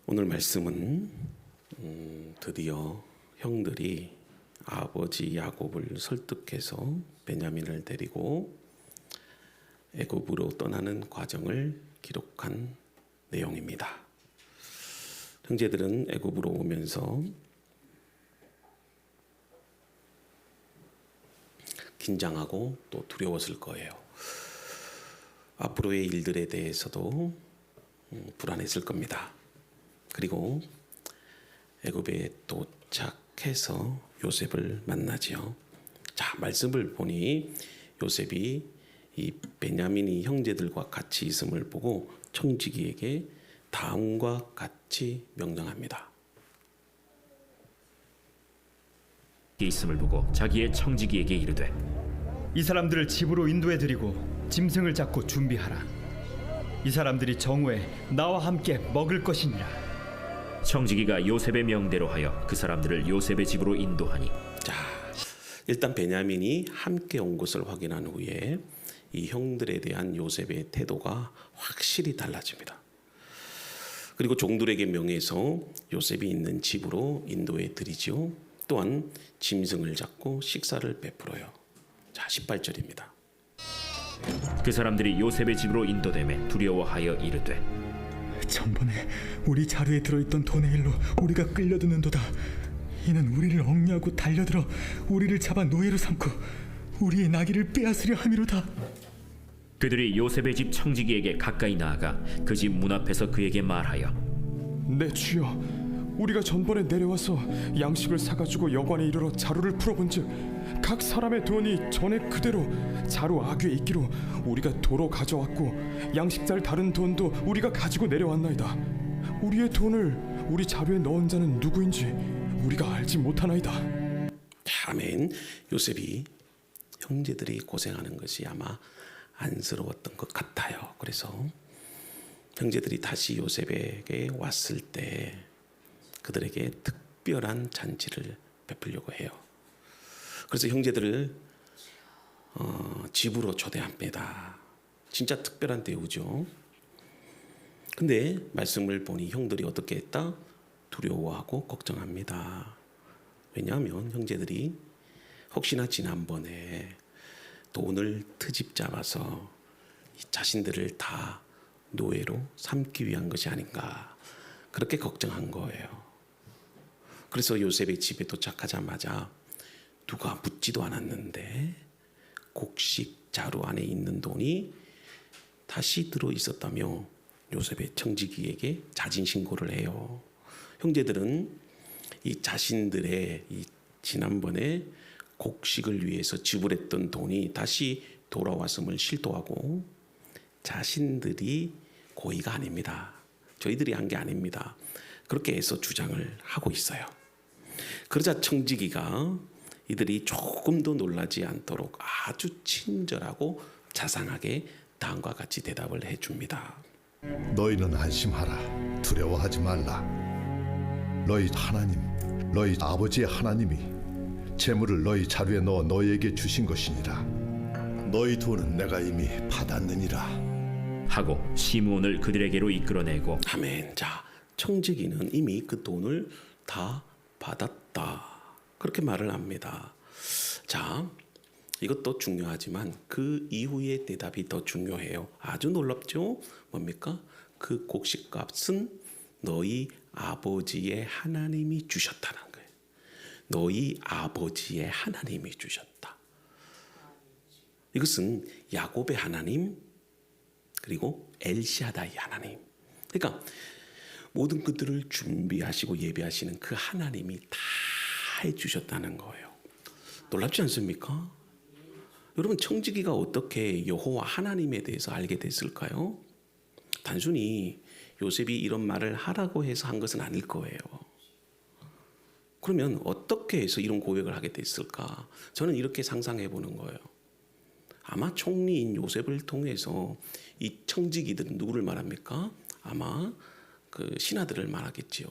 오늘 말씀은 드디어 형들이 아버지 야곱을 설득해서 베냐민을 데리고 애굽으로 떠나는 과정을 기록한 내용입니다. 형제들은 애굽으로 오면서 긴장하고 또 두려웠을 거예요. 앞으로의 일들에 대해서도 불안했을 겁니다. 그리고 애굽에 도착해서 요셉을 만나지요. 자, 말씀을 보니 요셉이 이 베냐민이 형제들과 같이 있음을 보고 청지기에게 다음과 같이 명령합니다. 있음을 보고 자기의 청지기에게 이르되 이 사람들을 집으로 인도해 드리고 짐승을 잡고 준비하라. 이 사람들이 정오에 나와 함께 먹을 것이니라. 청지기가 요셉의 명대로 하여 그 사람들을 요셉의 집으로 인도하니 자, 일단 베냐민이 함께 온 것을 확인한 후에 이 형들에 대한 요셉의 태도가 확실히 달라집니다. 그리고 종들에게 명해서 요셉이 있는 집으로 인도해 드리지요. 또한 짐승을 잡고 식사를 베풀어요. 자, 18절입니다. 그 사람들이 요셉의 집으로 인도되매 두려워하여 이르되 전번에 우리 자루에 들어있던 돈의 일로 우리가 끌려드는도다. 이는 우리를 억류하고 달려들어 우리를 잡아 노예로 삼고 우리의 나귀를 빼앗으려 함이로다. 그들이 요셉의 집 청지기에게 가까이 나아가 그 집 문 앞에서 그에게 말하여 내 주여, 우리가 전번에 내려와서 양식을 사가지고 여관에 이르러 자루를 풀어본즉 각 사람의 돈이 전에 그대로 자루 아귀에 있기로 우리가 도로 가져왔고 양식살 다른 돈도 우리가 가지고 내려왔나이다. 우리의 돈을 우리 자루에 넣은 자는 누구인지 우리가 알지 못하나이다. 아멘. 요셉이 형제들이 고생하는 것이 아마 안쓰러웠던 것 같아요. 그래서 형제들이 다시 요셉에게 왔을 때 그들에게 특별한 잔치를 베풀려고 해요. 그래서 형제들을 집으로 초대합니다. 진짜 특별한 대우죠. 근데 말씀을 보니 형들이 어떻게 했다? 두려워하고 걱정합니다. 왜냐하면 형제들이 혹시나 지난번에 돈을 트집 잡아서 자신들을 다 노예로 삼기 위한 것이 아닌가, 그렇게 걱정한 거예요. 그래서 요셉의 집에 도착하자마자 누가 묻지도 않았는데 곡식 자루 안에 있는 돈이 다시 들어 있었다며 요셉의 청지기에게 자진 신고를 해요. 형제들은 이 자신들의 이 지난번에 곡식을 위해서 지불했던 돈이 다시 돌아왔음을 실토하고 자신들이 고의가 아닙니다. 저희들이 한 게 아닙니다. 그렇게 해서 주장을 하고 있어요. 그러자 청지기가 이들이 조금도 놀라지 않도록 아주 친절하고 자상하게 다음과 같이 대답을 해줍니다. 너희는 안심하라. 두려워하지 말라. 너희 하나님, 너희 아버지의 하나님이 재물을 너희 자루에 넣어 너희에게 주신 것이니라. 너희 돈은 내가 이미 받았느니라 하고 시므온을 그들에게로 이끌어내고 아멘. 자, 청지기는 이미 그 돈을 다 받았다, 그렇게 말을 합니다. 자, 이것도 중요하지만 그 이후의 대답이 더 중요해요. 아주 놀랍죠? 뭡니까? 그 곡식값은 너희 아버지의 하나님이 주셨다는 거예요. 너희 아버지의 하나님이 주셨다. 이것은 야곱의 하나님, 그리고 엘샤다이 하나님. 그러니까 모든 것들을 준비하시고 예배하시는 그 하나님이 다 해주셨다는 거예요. 놀랍지 않습니까? 여러분, 청지기가 어떻게 여호와 하나님에 대해서 알게 됐을까요? 단순히 요셉이 이런 말을 하라고 해서 한 것은 아닐 거예요. 그러면 어떻게 해서 이런 고백을 하게 됐을까? 저는 이렇게 상상해 보는 거예요. 아마 총리인 요셉을 통해서 이 청지기들은 누구를 말합니까? 아마 그 신하들을 말하겠지요.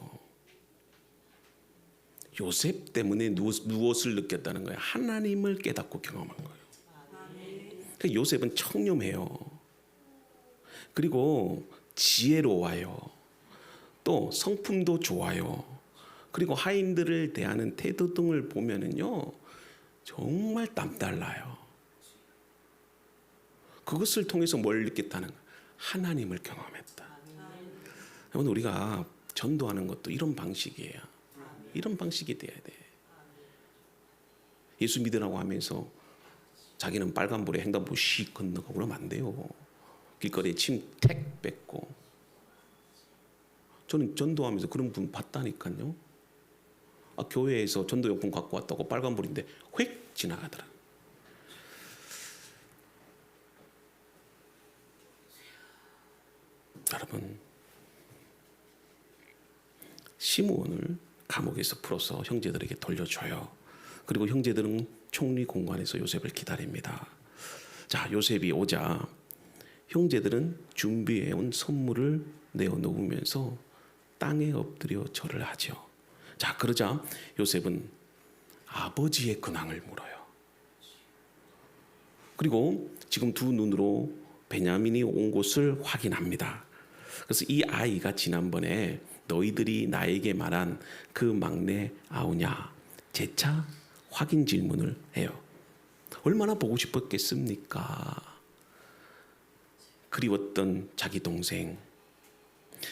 요셉 때문에 무엇을 느꼈다는 거예요? 하나님을 깨닫고 경험한 거예요. 그러니까 요셉은 청렴해요. 그리고 지혜로워요. 또 성품도 좋아요. 그리고 하인들을 대하는 태도 등을 보면은요, 정말 남달라요. 그것을 통해서 뭘 느꼈다는 거예요? 하나님을 경험했다. 여러분, 우리가 전도하는 것도 이런 방식이에요. 이런 방식이 돼야 돼. 예수 믿으라고 하면서 자기는 빨간불에 횡단보 씩 건너가고 그러면 안 돼요. 길거리에 침 택 뱉고. 저는 전도하면서 그런 분 봤다니까요. 교회에서 전도용품 갖고 왔다고 빨간불인데 휙 지나가더라. 여러분, 시므온을 감옥에서 풀어서 형제들에게 돌려줘요. 그리고 형제들은 총리 공관에서 요셉을 기다립니다. 자, 요셉이 오자 형제들은 준비해온 선물을 내어놓으면서 땅에 엎드려 절을 하죠. 자, 그러자 요셉은 아버지의 근황을 물어요. 그리고 지금 두 눈으로 베냐민이 온 곳을 확인합니다. 그래서 이 아이가 지난번에 너희들이 나에게 말한 그 막내 아우냐? 재차 확인 질문을 해요. 얼마나 보고 싶었겠습니까? 그리웠던 자기 동생.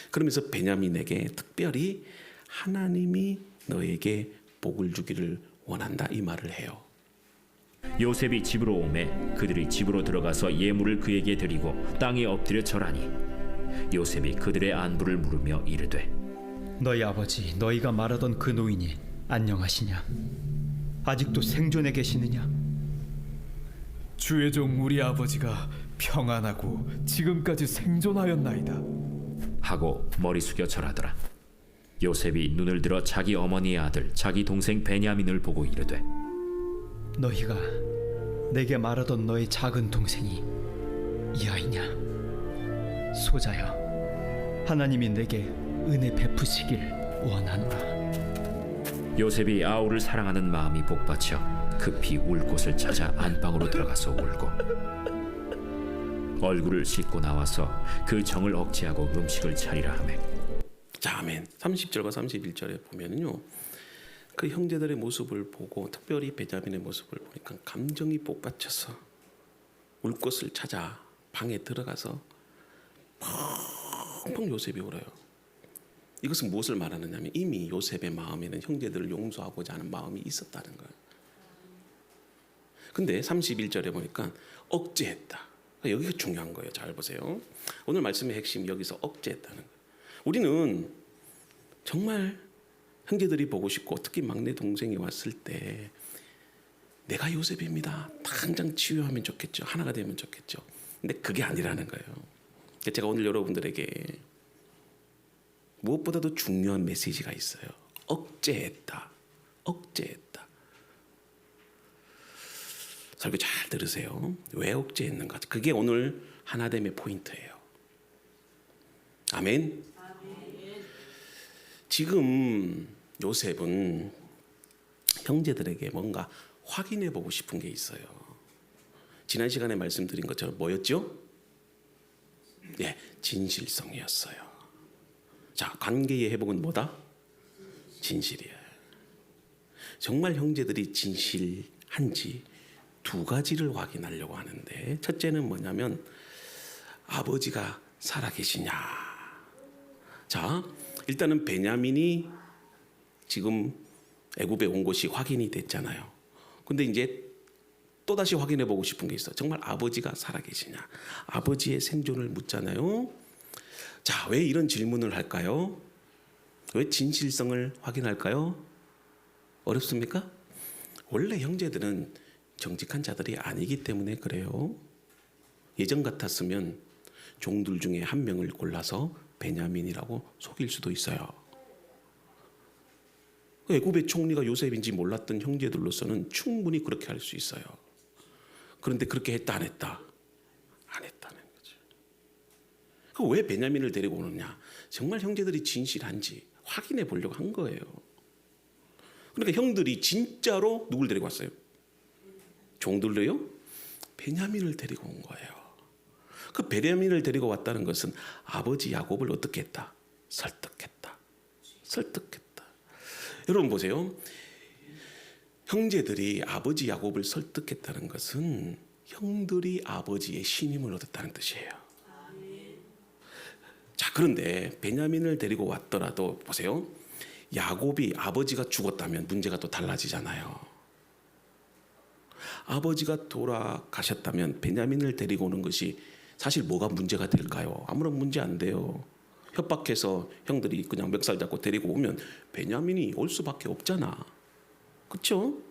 그러면서 베냐민에게 특별히 하나님이 너에게 복을 주기를 원한다, 이 말을 해요. 요셉이 집으로 오매 그들이 집으로 들어가서 예물을 그에게 드리고 땅에 엎드려 절하니 요셉이 그들의 안부를 물으며 이르되 너희 아버지 너희가 말하던 그 노인이 안녕하시냐? 아직도 생존해 계시느냐? 주의 종 우리 아버지가 평안하고 지금까지 생존하였나이다. 하고 머리 숙여 절하더라. 요셉이 눈을 들어 자기 어머니의 아들 자기 동생 베냐민을 보고 이르되 너희가 내게 말하던 너의 작은 동생이 이 아이냐? 소자여, 하나님이 내게 은혜 베푸시길 원하노라. 요셉이 아우를 사랑하는 마음이 복받쳐 급히 울 곳을 찾아 안방으로 들어가서 울고 얼굴을 씻고 나와서 그 정을 억제하고 음식을 차리라 하매. 자, 아멘. 30절과 31절에 보면은요, 그 형제들의 모습을 보고 특별히 베냐민의 모습을 보니까 감정이 복받쳐서 울 곳을 찾아 방에 들어가서 펑펑 요셉이 울어요. 이것은 무엇을 말하느냐면 이미 요셉의 마음에는 형제들을 용서하고자 하는 마음이 있었다는 거예요. 근데 31절에 보니까 억제했다. 여기가 중요한 거예요. 잘 보세요. 오늘 말씀의 핵심이 여기서 억제했다는 거예요. 우리는 정말 형제들이 보고 싶고 특히 막내 동생이 왔을 때 내가 요셉입니다. 당장 치유하면 좋겠죠. 하나가 되면 좋겠죠. 근데 그게 아니라는 거예요. 제가 오늘 여러분들에게 무엇보다도 중요한 메시지가 있어요. 억제했다. 억제했다. 설교 잘 들으세요. 왜 억제했는가? 그게 오늘 하나됨의 포인트예요. 아멘. 지금 요셉은 형제들에게 뭔가 확인해 보고 싶은 게 있어요. 지난 시간에 말씀드린 것처럼 뭐였죠? 네, 진실성이었어요. 자, 관계의 회복은 뭐다? 진실이에요. 정말 형제들이 진실한지 두 가지를 확인하려고 하는데, 첫째는 뭐냐면 아버지가 살아계시냐. 자, 일단은 베냐민이 지금 애굽에 온 것이 확인이 됐잖아요. 근데 이제 또다시 확인해 보고 싶은 게 있어. 정말 아버지가 살아계시냐. 아버지의 생존을 묻잖아요. 자, 왜 이런 질문을 할까요? 왜 진실성을 확인할까요? 어렵습니까? 원래 형제들은 정직한 자들이 아니기 때문에 그래요. 예전 같았으면 종들 중에 한 명을 골라서 베냐민이라고 속일 수도 있어요. 애굽의 총리가 요셉인지 몰랐던 형제들로서는 충분히 그렇게 할 수 있어요. 그런데 그렇게 했다 안 했다? 안 했다는 거죠. 왜 베냐민을 데리고 오느냐? 정말 형제들이 진실한지 확인해 보려고 한 거예요. 그러니까 형들이 진짜로 누굴 데리고 왔어요? 종들로요? 베냐민을 데리고 온 거예요. 그 베냐민을 데리고 왔다는 것은 아버지 야곱을 어떻게 했다? 설득했다. 설득했다. 여러분 보세요. 형제들이 아버지 야곱을 설득했다는 것은 형들이 아버지의 신임을 얻었다는 뜻이에요. 자, 그런데 베냐민을 데리고 왔더라도 보세요. 야곱이 아버지가 죽었다면 문제가 또 달라지잖아요. 아버지가 돌아가셨다면 베냐민을 데리고 오는 것이 사실 뭐가 문제가 될까요? 아무런 문제 안 돼요. 협박해서 형들이 그냥 멱살 잡고 데리고 오면 베냐민이 올 수밖에 없잖아. 그렇죠?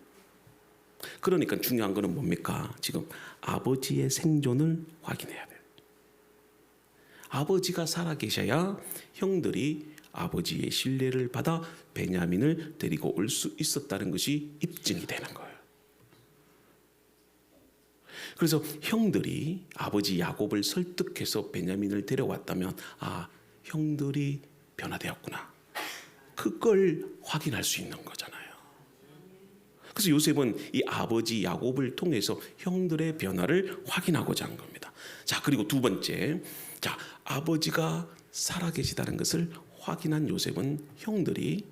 그러니까 중요한 거는 뭡니까? 지금 아버지의 생존을 확인해야 돼요. 아버지가 살아계셔야 형들이 아버지의 신뢰를 받아 베냐민을 데리고 올 수 있었다는 것이 입증이 되는 거예요. 그래서 형들이 아버지 야곱을 설득해서 베냐민을 데려왔다면 형들이 변화되었구나. 그걸 확인할 수 있는 거잖아요. 그래서 요셉은 이 아버지 야곱을 통해서 형들의 변화를 확인하고자 한 겁니다. 자, 그리고 두 번째. 자, 아버지가 살아계시다는 것을 확인한 요셉은 형들이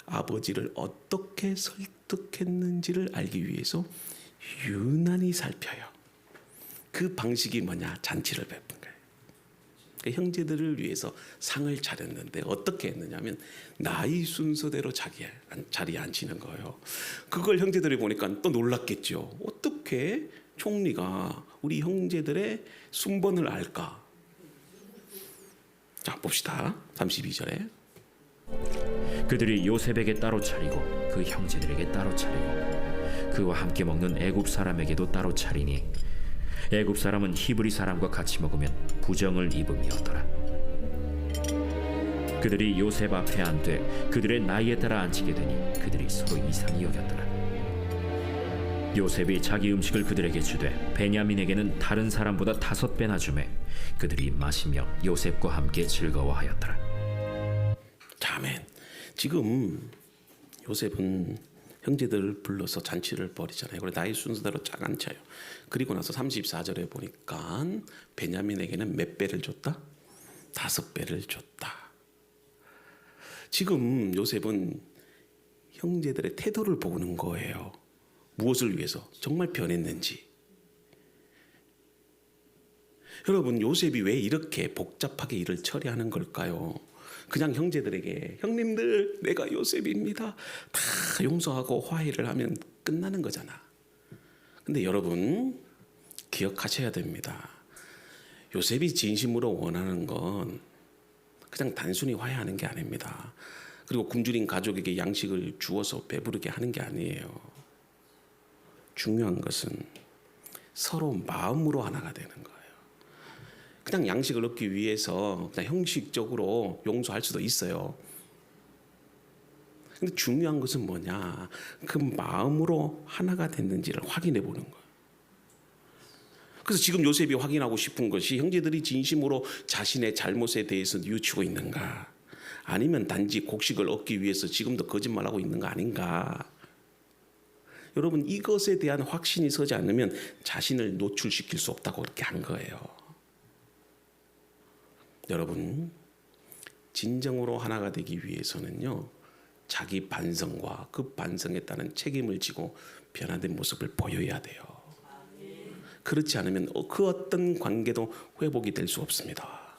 아버지를 어떻게 설득했는지를 알기 위해서 유난히 살펴요. 그 방식이 뭐냐? 잔치를 베푼 거예요. 그러니까 형제들을 위해서 상을 차렸는데 어떻게 했느냐면 나이 순서대로 자리에 앉히는 거예요. 그걸 형제들이 보니까 또 놀랐겠죠. 어떻게 총리가 우리 형제들의 순번을 알까? 자, 봅시다. 32절에 그들이 요셉에게 따로 차리고 그 형제들에게 따로 차리고 그와 함께 먹는 애굽 사람에게도 따로 차리니 애굽 사람은 히브리 사람과 같이 먹으면 부정을 입음이었더라. 그들이 요셉 앞에 앉되 그들의 나이에 따라 앉히게 되니 그들이 서로 이상히 여겼더라. 요셉이 자기 음식을 그들에게 주되 베냐민에게는 다른 사람보다 5배나 주매 그들이 마시며 요셉과 함께 즐거워하였더라. 아멘. 지금 요셉은 형제들을 불러서 잔치를 벌이잖아요. 그리고 나이 순서대로 쫙 앉혀요. 그리고 나서 34절에 보니까 베냐민에게는 몇 배를 줬다? 5배를 줬다. 지금 요셉은 형제들의 태도를 보는 거예요. 무엇을 위해서? 정말 변했는지. 여러분, 요셉이 왜 이렇게 복잡하게 일을 처리하는 걸까요? 그냥 형제들에게 형님들 내가 요셉입니다. 다 용서하고 화해를 하면 끝나는 거잖아. 근데 여러분 기억하셔야 됩니다. 요셉이 진심으로 원하는 건 그냥 단순히 화해하는 게 아닙니다. 그리고 굶주린 가족에게 양식을 주어서 배부르게 하는 게 아니에요. 중요한 것은 서로 마음으로 하나가 되는 거예요. 그냥 양식을 얻기 위해서 그냥 형식적으로 용서할 수도 있어요. 근데 중요한 것은 뭐냐? 그 마음으로 하나가 됐는지를 확인해 보는 거예요. 그래서 지금 요셉이 확인하고 싶은 것이 형제들이 진심으로 자신의 잘못에 대해서 뉘우치고 있는가? 아니면 단지 곡식을 얻기 위해서 지금도 거짓말하고 있는 거 아닌가? 여러분, 이것에 대한 확신이 서지 않으면 자신을 노출시킬 수 없다고 그렇게 한 거예요. 여러분, 진정으로 하나가 되기 위해서는요, 자기 반성과 그 반성에 따른 책임을 지고 변화된 모습을 보여야 돼요. 그렇지 않으면 그 어떤 관계도 회복이 될 수 없습니다.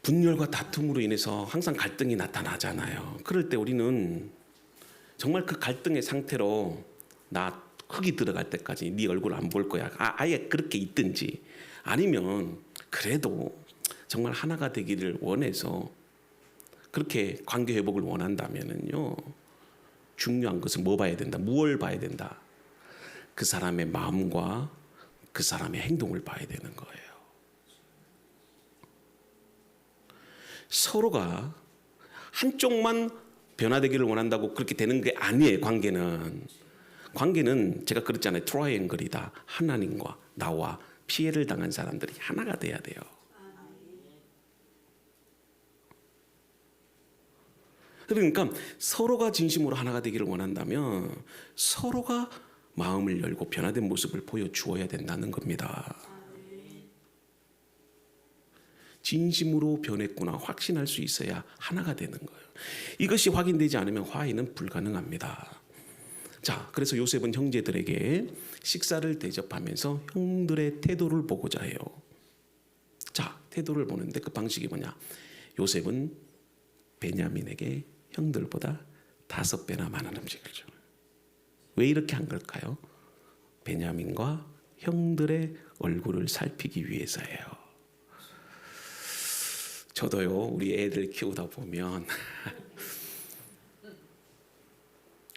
분열과 다툼으로 인해서 항상 갈등이 나타나잖아요. 그럴 때 우리는 정말 그 갈등의 상태로 나 흙이 들어갈 때까지 네 얼굴 안 볼 거야. 아예 그렇게 있든지, 아니면 그래도 정말 하나가 되기를 원해서 그렇게 관계 회복을 원한다면은요, 중요한 것은 뭐 봐야 된다? 무엇을 봐야 된다? 그 사람의 마음과 그 사람의 행동을 봐야 되는 거예요. 서로가 한쪽만 변화되기를 원한다고 그렇게 되는 게 아니에요. 관계는 제가 그랬잖아요. 트라이앵글이다. 하나님과 나와 피해를 당한 사람들이 하나가 돼야 돼요. 그러니까 서로가 진심으로 하나가 되기를 원한다면 서로가 마음을 열고 변화된 모습을 보여주어야 된다는 겁니다. 진심으로 변했구나 확신할 수 있어야 하나가 되는 거예요. 이것이 확인되지 않으면 화해는 불가능합니다. 자, 그래서 요셉은 형제들에게 식사를 대접하면서 형들의 태도를 보고자 해요. 자, 태도를 보는데 그 방식이 뭐냐? 요셉은 베냐민에게 형들보다 5배나 많은 음식을 줘요. 왜 이렇게 한 걸까요? 베냐민과 형들의 얼굴을 살피기 위해서예요. 저도요, 우리 애들 키우다 보면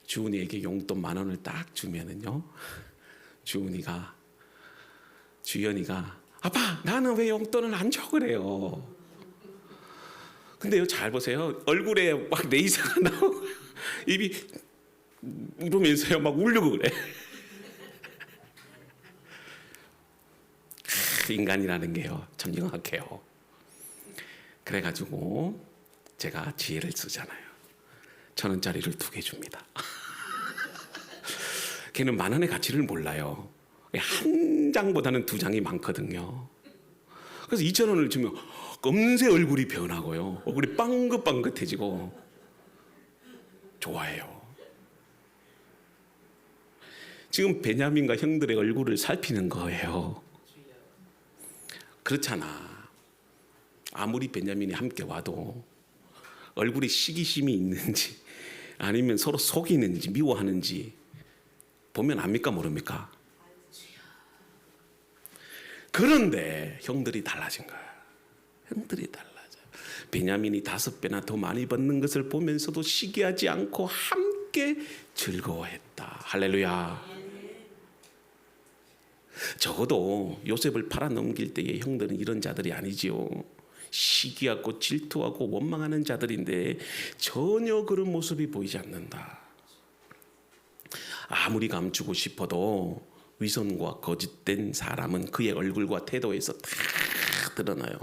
주은이에게 용돈 10,000원을 딱 주면은요, 주연이가 아빠, 나는 왜 용돈을 안 줘? 그래요. 근데요, 잘 보세요. 얼굴에 막 내이사가 나오고 입이 이러면서요 막 울려고 그래. 인간이라는 게요 참 영악해요. 그래가지고 제가 지혜를 쓰잖아요. 1,000원짜리를 2개 줍니다. 걔는 10,000원의 가치를 몰라요. 한 장보다는 2장이 많거든요. 그래서 2,000원을 주면 금세 얼굴이 변하고요, 얼굴이 빵긋빵긋해지고 좋아해요. 지금 베냐민과 형들의 얼굴을 살피는 거예요. 그렇잖아. 아무리 베냐민이 함께 와도 얼굴에 시기심이 있는지 아니면 서로 속이는지 미워하는지 보면 압니까 모릅니까? 그런데 형들이 달라진 거야. 형들이 달라져. 베냐민이 5배나 더 많이 받는 것을 보면서도 시기하지 않고 함께 즐거워했다. 할렐루야. 적어도 요셉을 팔아넘길 때의 형들은 이런 자들이 아니지요. 시기하고 질투하고 원망하는 자들인데 전혀 그런 모습이 보이지 않는다. 아무리 감추고 싶어도 위선과 거짓된 사람은 그의 얼굴과 태도에서 다 드러나요.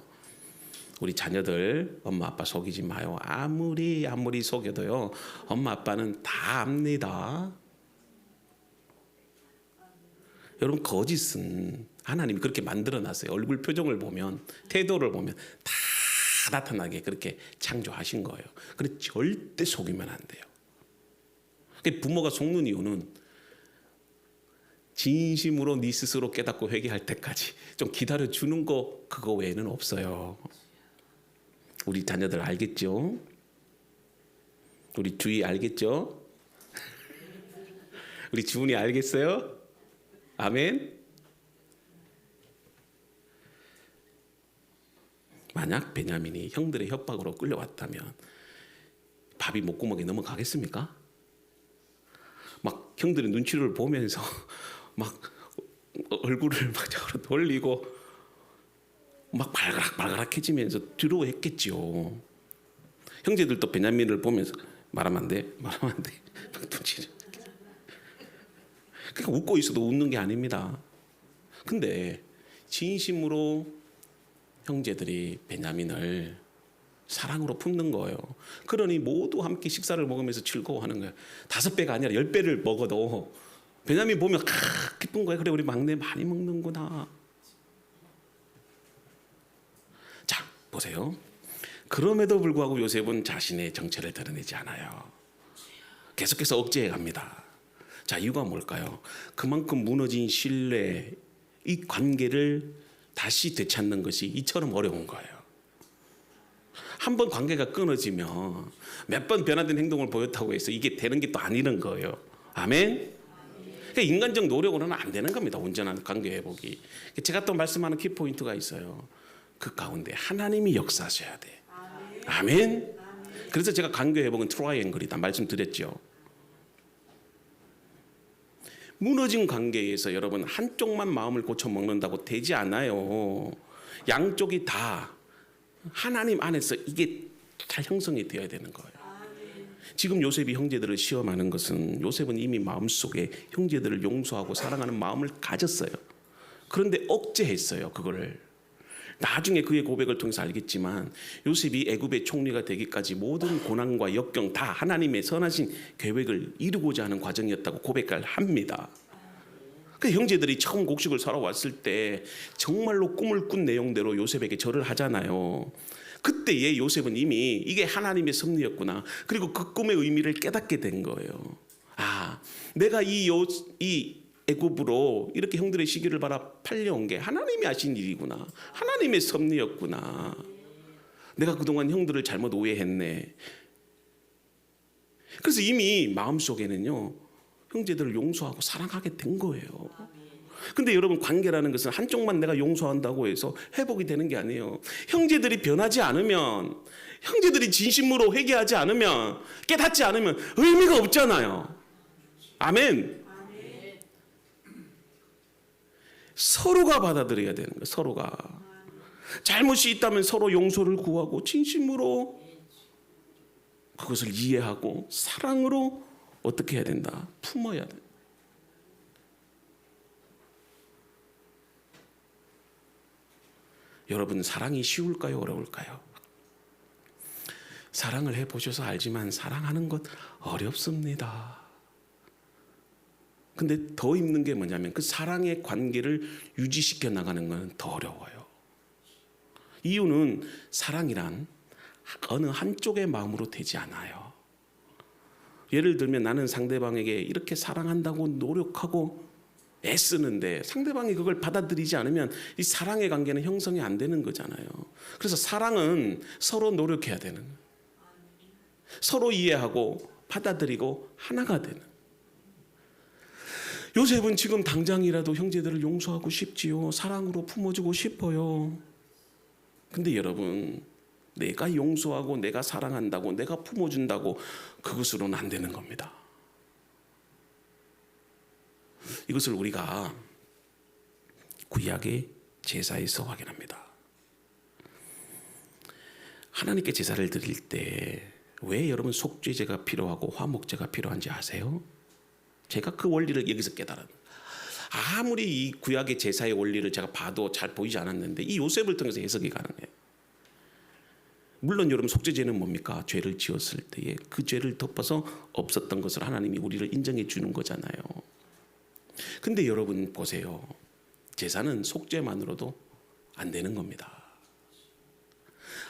우리 자녀들 엄마 아빠 속이지 마요. 아무리 속여도요 엄마 아빠는 다 압니다. 여러분, 거짓은 하나님이 그렇게 만들어놨어요. 얼굴 표정을 보면, 태도를 보면 다 나타나게 그렇게 창조하신 거예요. 그런데 절대 속이면 안 돼요. 부모가 속는 이유는 진심으로 네 스스로 깨닫고 회개할 때까지 좀 기다려주는 거, 그거 외에는 없어요. 우리 자녀들 알겠죠? 우리 주희 알겠죠? 우리 주은이 알겠어요? 아멘. 만약 베냐민이 형들의 협박으로 끌려왔다면 밥이 목구멍에 넘어가겠습니까? 막 형들의 눈치를 보면서 막 얼굴을 막 저로 돌리고 막 발가락해지면서 두려워했겠죠. 형제들도 베냐민을 보면서 말하면 안 돼, 막 눈치를. 그러니까 웃고 있어도 웃는 게 아닙니다. 근데 진심으로 형제들이 베냐민을 사랑으로 품는 거예요. 그러니 모두 함께 식사를 먹으면서 즐거워하는 거예요. 5배가 아니라 10배를 먹어도 베냐민 보면 기쁜 거예요. 그래, 우리 막내 많이 먹는구나. 자, 보세요. 그럼에도 불구하고 요셉은 자신의 정체를 드러내지 않아요. 계속해서 억제해 갑니다. 자, 이유가 뭘까요? 그만큼 무너진 신뢰, 이 관계를 다시 되찾는 것이 이처럼 어려운 거예요. 한번 관계가 끊어지면 몇 번 변화된 행동을 보였다고 해서 이게 되는 게 또 아니는 거예요. 아멘? 그러니까 인간적 노력으로는 안 되는 겁니다. 온전한 관계 회복이. 제가 또 말씀하는 키포인트가 있어요. 그 가운데 하나님이 역사하셔야 돼. 아멘? 그래서 제가 관계 회복은 트라이앵글이다 말씀드렸죠. 무너진 관계에서 여러분 한쪽만 마음을 고쳐 먹는다고 되지 않아요. 양쪽이 다 하나님 안에서 이게 잘 형성이 되어야 되는 거예요. 지금 요셉이 형제들을 시험하는 것은 요셉은 이미 마음속에 형제들을 용서하고 사랑하는 마음을 가졌어요. 그런데 억제했어요. 그거를. 나중에 그의 고백을 통해서 알겠지만 요셉이 애굽의 총리가 되기까지 모든 고난과 역경 다 하나님의 선하신 계획을 이루고자 하는 과정이었다고 고백을 합니다. 그 형제들이 처음 곡식을 사러 왔을 때 정말로 꿈을 꾼 내용대로 요셉에게 절을 하잖아요. 그때의 요셉은 이미 이게 하나님의 섭리였구나. 그리고 그 꿈의 의미를 깨닫게 된 거예요. 아, 내가 이 애굽으로 이렇게 형들의 시기를 바라 팔려온 게 하나님이 하신 일이구나. 하나님의 섭리였구나. 내가 그동안 형들을 잘못 오해했네. 그래서 이미 마음속에는요, 형제들을 용서하고 사랑하게 된 거예요. 근데 여러분, 관계라는 것은 한쪽만 내가 용서한다고 해서 회복이 되는 게 아니에요. 형제들이 변하지 않으면, 형제들이 진심으로 회개하지 않으면, 깨닫지 않으면 의미가 없잖아요. 아멘. 서로가 받아들여야 되는 거예요. 서로가 잘못이 있다면 서로 용서를 구하고 진심으로 그것을 이해하고 사랑으로 어떻게 해야 된다? 품어야 돼. 여러분, 사랑이 쉬울까요? 어려울까요? 사랑을 해보셔서 알지만 사랑하는 것 어렵습니다. 근데 더 힘든 게 뭐냐면 그 사랑의 관계를 유지시켜 나가는 건 더 어려워요. 이유는 사랑이란 어느 한쪽의 마음으로 되지 않아요. 예를 들면 나는 상대방에게 이렇게 사랑한다고 노력하고 애쓰는데 상대방이 그걸 받아들이지 않으면 이 사랑의 관계는 형성이 안 되는 거잖아요. 그래서 사랑은 서로 노력해야 되는, 서로 이해하고 받아들이고 하나가 되는. 요셉은 지금 당장이라도 형제들을 용서하고 싶지요. 사랑으로 품어주고 싶어요. 근데 여러분, 내가 용서하고 내가 사랑한다고 내가 품어준다고 그것으로는 안 되는 겁니다. 이것을 우리가 구약의 제사에서 확인합니다. 하나님께 제사를 드릴 때 왜 여러분 속죄제가 필요하고 화목제가 필요한지 아세요? 제가 그 원리를 여기서 깨달았어요. 아무리 이 구약의 제사의 원리를 제가 봐도 잘 보이지 않았는데 이 요셉을 통해서 해석이 가능해요. 물론 여러분, 속죄제는 뭡니까? 죄를 지었을 때에 그 죄를 덮어서 없었던 것을 하나님이 우리를 인정해 주는 거잖아요. 근데 여러분 보세요. 제사는 속죄만으로도 안 되는 겁니다.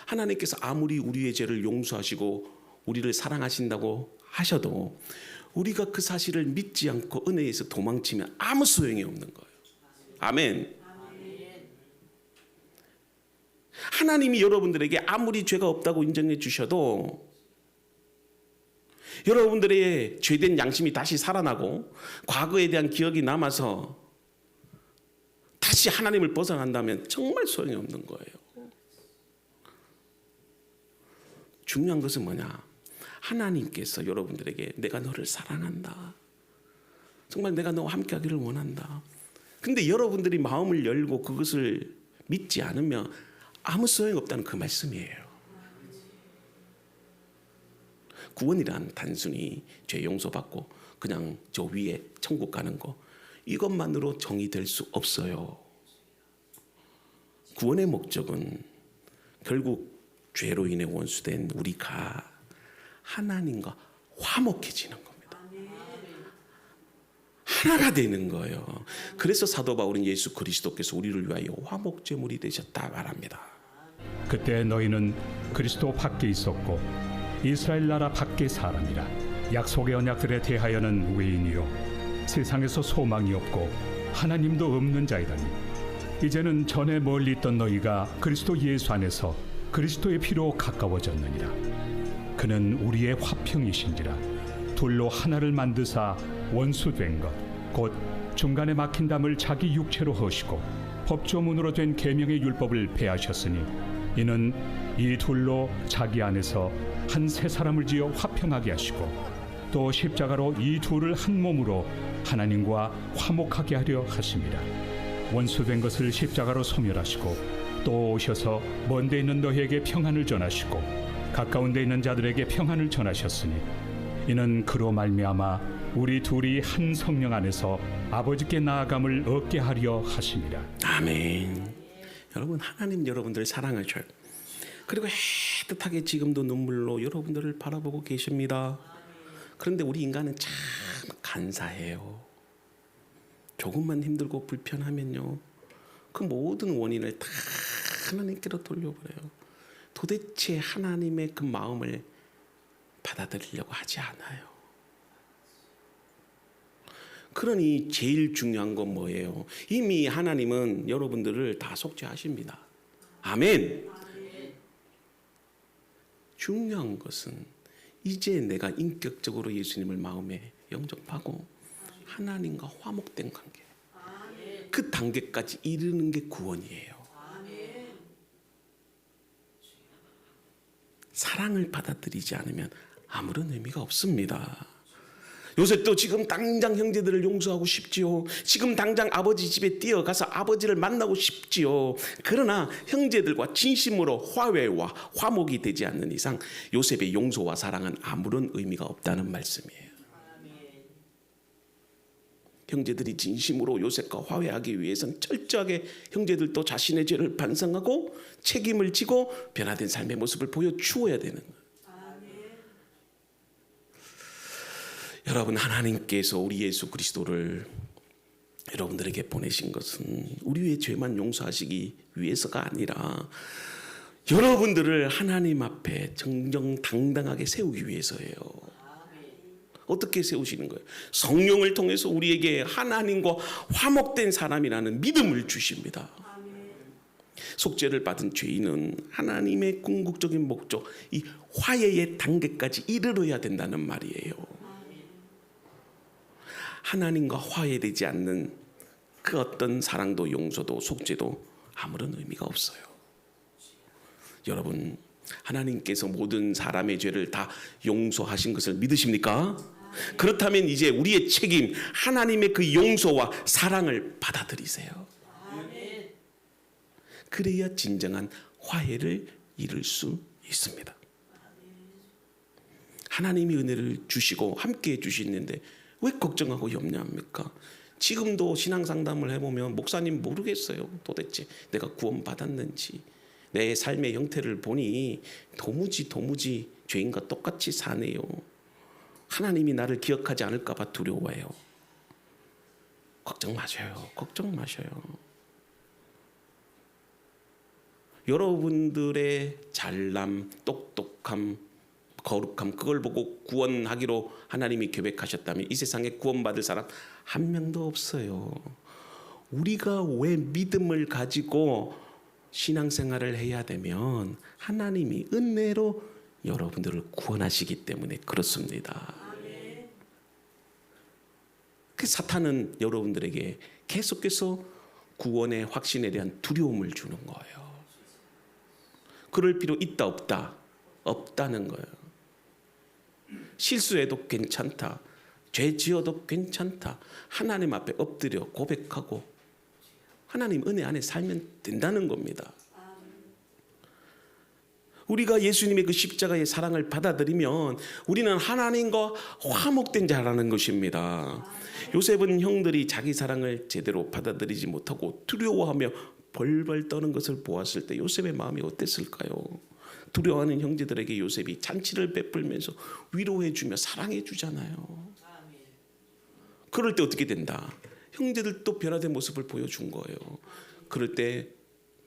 하나님께서 아무리 우리의 죄를 용서하시고 우리를 사랑하신다고 하셔도 우리가 그 사실을 믿지 않고 은혜에서 도망치면 아무 소용이 없는 거예요. 아멘. 하나님이 여러분들에게 아무리 죄가 없다고 인정해 주셔도 여러분들의 죄된 양심이 다시 살아나고 과거에 대한 기억이 남아서 다시 하나님을 벗어난다면 정말 소용이 없는 거예요. 중요한 것은 뭐냐? 하나님께서 여러분들에게 내가 너를 사랑한다. 정말 내가 너와 함께하기를 원한다. 근데 여러분들이 마음을 열고 그것을 믿지 않으면 아무 소용이 없다는 그 말씀이에요. 구원이란 단순히 죄 용서받고 그냥 저 위에 천국 가는 거, 이것만으로 정의될 수 없어요. 구원의 목적은 결국 죄로 인해 원수된 우리가 하나님과 화목해지는 겁니다. 하나가 되는 거예요. 그래서 사도 바울은 예수 그리스도께서 우리를 위하여 화목제물이 되셨다 말합니다. 그때 너희는 그리스도 밖에 있었고 이스라엘 나라 밖의 사람이라. 약속의 언약들에 대하여는 외인이요 세상에서 소망이 없고 하나님도 없는 자이라니. 이제는 전에 멀리 있던 너희가 그리스도 예수 안에서 그리스도의 피로 가까워졌느니라. 그는 우리의 화평이신지라. 둘로 하나를 만드사 원수된 것 곧 중간에 막힌 담을 자기 육체로 허시고 법조문으로 된 계명의 율법을 폐하셨으니 이는 이 둘로 자기 안에서 한 새 사람을 지어 화평하게 하시고 또 십자가로 이 둘을 한 몸으로 하나님과 화목하게 하려 하심이라. 원수된 것을 십자가로 소멸하시고 또 오셔서 먼 데 있는 너희에게 평안을 전하시고 가까운 데 있는 자들에게 평안을 전하셨으니 이는 그로 말미암아 우리 둘이 한 성령 안에서 아버지께 나아감을 얻게 하려 하심이라. 아멘. 여러분, 하나님 여러분들 사랑하셔요. 그리고 애틋하게 지금도 눈물로 여러분들을 바라보고 계십니다. 그런데 우리 인간은 참 간사해요. 조금만 힘들고 불편하면요, 그 모든 원인을 다 하나님께로 돌려버려요. 도대체 하나님의 그 마음을 받아들이려고 하지 않아요. 그러니 제일 중요한 건 뭐예요? 이미 하나님은 여러분들을 다 속죄하십니다. 아멘. 중요한 것은 이제 내가 인격적으로 예수님을 마음에 영접하고 하나님과 화목된 관계, 그 단계까지 이르는 게 구원이에요. 사랑을 받아들이지 않으면 아무런 의미가 없습니다. 요셉도 지금 당장 형제들을 용서하고 싶지요. 지금 당장 아버지 집에 뛰어가서 아버지를 만나고 싶지요. 그러나 형제들과 진심으로 화해와 화목이 되지 않는 이상 요셉의 용서와 사랑은 아무런 의미가 없다는 말씀이에요. 형제들이 진심으로 요셉과 화해하기 위해서는 철저하게 형제들도 자신의 죄를 반성하고 책임을 지고 변화된 삶의 모습을 보여주어야 되는 거예요. 여러분, 하나님께서 우리 예수 그리스도를 여러분들에게 보내신 것은 우리의 죄만 용서하시기 위해서가 아니라 여러분들을 하나님 앞에 정정당당하게 세우기 위해서예요. 어떻게 세우시는 거예요? 성령을 통해서 우리에게 하나님과 화목된 사람이라는 믿음을 주십니다. 속죄를 받은 죄인은 하나님의 궁극적인 목적, 이 화해의 단계까지 이르러야 된다는 말이에요. 하나님과 화해되지 않는 그 어떤 사랑도 용서도 속죄도 아무런 의미가 없어요. 여러분, 하나님께서 모든 사람의 죄를 다 용서하신 것을 믿으십니까? 그렇다면 이제 우리의 책임, 하나님의 그 용서와 사랑을 받아들이세요. 그래야 진정한 화해를 이룰 수 있습니다. 하나님이 은혜를 주시고 함께 해주시는데 왜 걱정하고 염려합니까? 지금도 신앙상담을 해보면 목사님 모르겠어요. 도대체 내가 구원받았는지. 내 삶의 형태를 보니 도무지 죄인과 똑같이 사네요. 하나님이 나를 기억하지 않을까 봐 두려워해요. 걱정 마셔요. 걱정 마셔요. 여러분들의 잘남, 똑똑함, 거룩함, 그걸 보고 구원하기로 하나님이 계획하셨다면 이 세상에 구원받을 사람 한 명도 없어요. 우리가 왜 믿음을 가지고 신앙생활을 해야 되면 하나님이 은혜로 여러분들을 구원하시기 때문에 그렇습니다. 그 사탄은 여러분들에게 계속해서 구원의 확신에 대한 두려움을 주는 거예요. 그럴 필요 있다 없다? 없다는 거예요. 실수해도 괜찮다. 죄 지어도 괜찮다. 하나님 앞에 엎드려 고백하고 하나님 은혜 안에 살면 된다는 겁니다. 우리가 예수님의 그 십자가의 사랑을 받아들이면 우리는 하나님과 화목된 자라는 것입니다. 요셉은 형들이 자기 사랑을 제대로 받아들이지 못하고 두려워하며 벌벌 떠는 것을 보았을 때 요셉의 마음이 어땠을까요? 두려워하는 형제들에게 요셉이 잔치를 베풀면서 위로해주며 사랑해주잖아요. 그럴 때 어떻게 된다? 형제들도 변화된 모습을 보여준 거예요. 그럴 때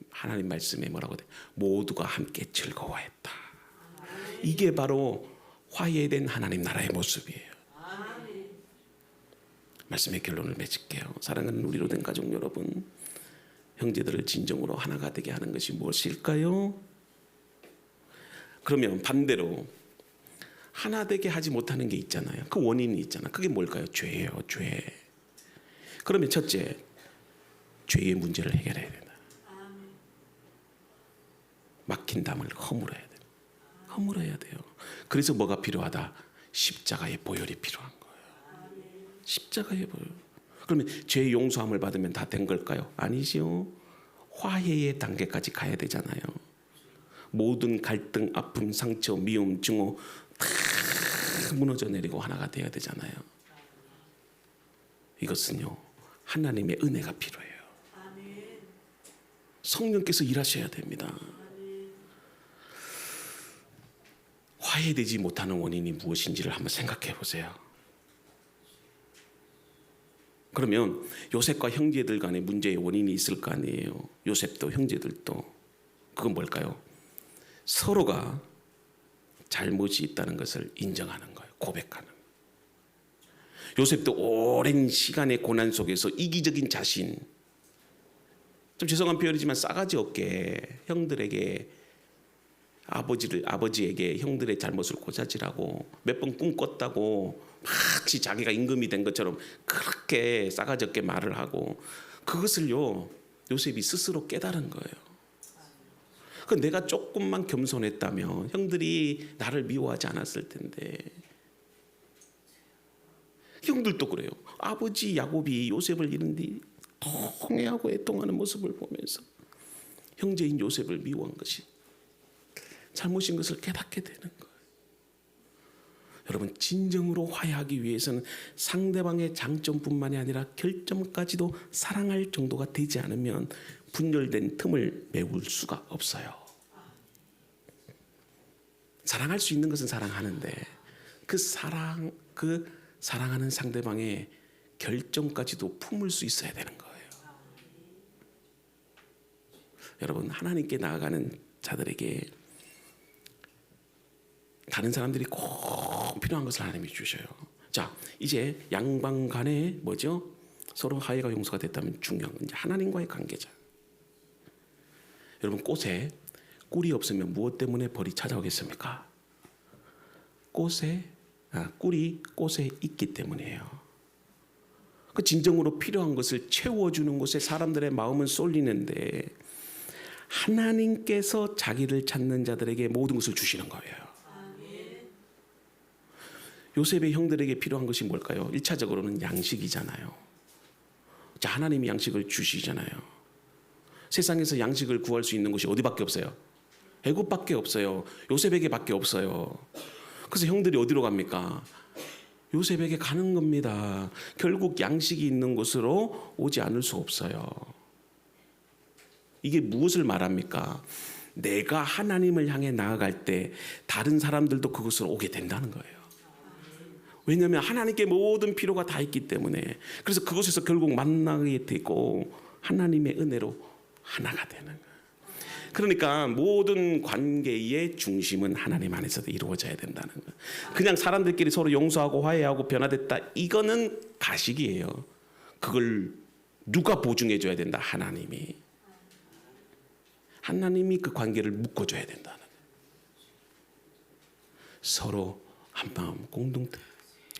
하나님 말씀에 뭐라고 돼? 모두가 함께 즐거워했다. 이게 바로 화해된 하나님 나라의 모습이에요. 말씀의 결론을 맺을게요. 사랑하는 우리로 된 가족 여러분, 형제들을 진정으로 하나가 되게 하는 것이 무엇일까요? 그러면 반대로 하나 되게 하지 못하는 게 있잖아요. 그 원인이 있잖아요. 그게 뭘까요? 죄예요. 죄. 그러면 첫째, 죄의 문제를 해결해야 된다. 막힌 담을 허물어야 돼요. 허물어야 돼요. 그래서 뭐가 필요하다? 십자가의 보혈이 필요한 거예요. 십자가의 보혈. 그러면 죄 용서함을 받으면 다 된 걸까요? 아니지요. 화해의 단계까지 가야 되잖아요. 모든 갈등, 아픔, 상처, 미움, 증오 다 무너져 내리고 하나가 되어야 되잖아요. 이것은요, 하나님의 은혜가 필요해요. 성령께서 일하셔야 됩니다. 화해되지 못하는 원인이 무엇인지를 한번 생각해 보세요. 그러면 요셉과 형제들 간에 문제의 원인이 있을 거 아니에요. 요셉도 형제들도. 그건 뭘까요? 서로가 잘못이 있다는 것을 인정하는 거예요. 고백하는. 요셉도 오랜 시간의 고난 속에서 이기적인 자신, 좀 죄송한 표현이지만 싸가지 없게 형들에게 아버지에게 형들의 잘못을 고자질하고 몇 번 꿈꿨다고 마치 자기가 임금이 된 것처럼 그렇게 싸가지 없게 말을 하고, 그것을요 요셉이 스스로 깨달은 거예요. 그 내가 조금만 겸손했다면 형들이 나를 미워하지 않았을 텐데. 형들도 그래요. 아버지 야곱이 요셉을 잃은 뒤 통회하고 애통하는 모습을 보면서 형제인 요셉을 미워한 것이 잘못인 것을 깨닫게 되는 거예요. 여러분, 진정으로 화해하기 위해서는 상대방의 장점뿐만이 아니라 결점까지도 사랑할 정도가 되지 않으면 분열된 틈을 메울 수가 없어요. 사랑할 수 있는 것은 사랑하는데 그 사랑하는 상대방의 결점까지도 품을 수 있어야 되는 거예요. 여러분, 하나님께 나아가는 자들에게 다른 사람들이 꼭 필요한 것을 하나님이 주셔요. 자, 이제 양방 간에 뭐죠? 서로 화해가 용서가 됐다면 중요한 건 이제 하나님과의 관계죠. 여러분, 꽃에 꿀이 없으면 무엇 때문에 벌이 찾아오겠습니까? 꿀이 꽃에 있기 때문이에요. 그 진정으로 필요한 것을 채워주는 곳에 사람들의 마음은 쏠리는데 하나님께서 자기를 찾는 자들에게 모든 것을 주시는 거예요. 요셉의 형들에게 필요한 것이 뭘까요? 1차적으로는 양식이잖아요. 자, 하나님이 양식을 주시잖아요. 세상에서 양식을 구할 수 있는 곳이 어디밖에 없어요? 애굽밖에 없어요. 요셉에게밖에 없어요. 그래서 형들이 어디로 갑니까? 요셉에게 가는 겁니다. 결국 양식이 있는 곳으로 오지 않을 수 없어요. 이게 무엇을 말합니까? 내가 하나님을 향해 나아갈 때 다른 사람들도 그곳으로 오게 된다는 거예요. 왜냐하면 하나님께 모든 필요가 다 있기 때문에. 그래서 그곳에서 결국 만나게 되고 하나님의 은혜로 하나가 되는 거예요. 그러니까 모든 관계의 중심은 하나님 안에서도 이루어져야 된다는 거예요. 그냥 사람들끼리 서로 용서하고 화해하고 변화됐다, 이거는 가식이에요. 그걸 누가 보증해 줘야 된다? 하나님이 그 관계를 묶어줘야 된다는 거예요. 서로 한마음 공동체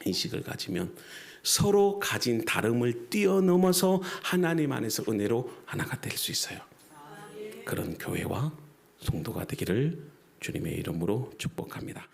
인식을 가지면 서로 가진 다름을 뛰어넘어서 하나님 안에서 은혜로 하나가 될 수 있어요. 그런 교회와 성도가 되기를 주님의 이름으로 축복합니다.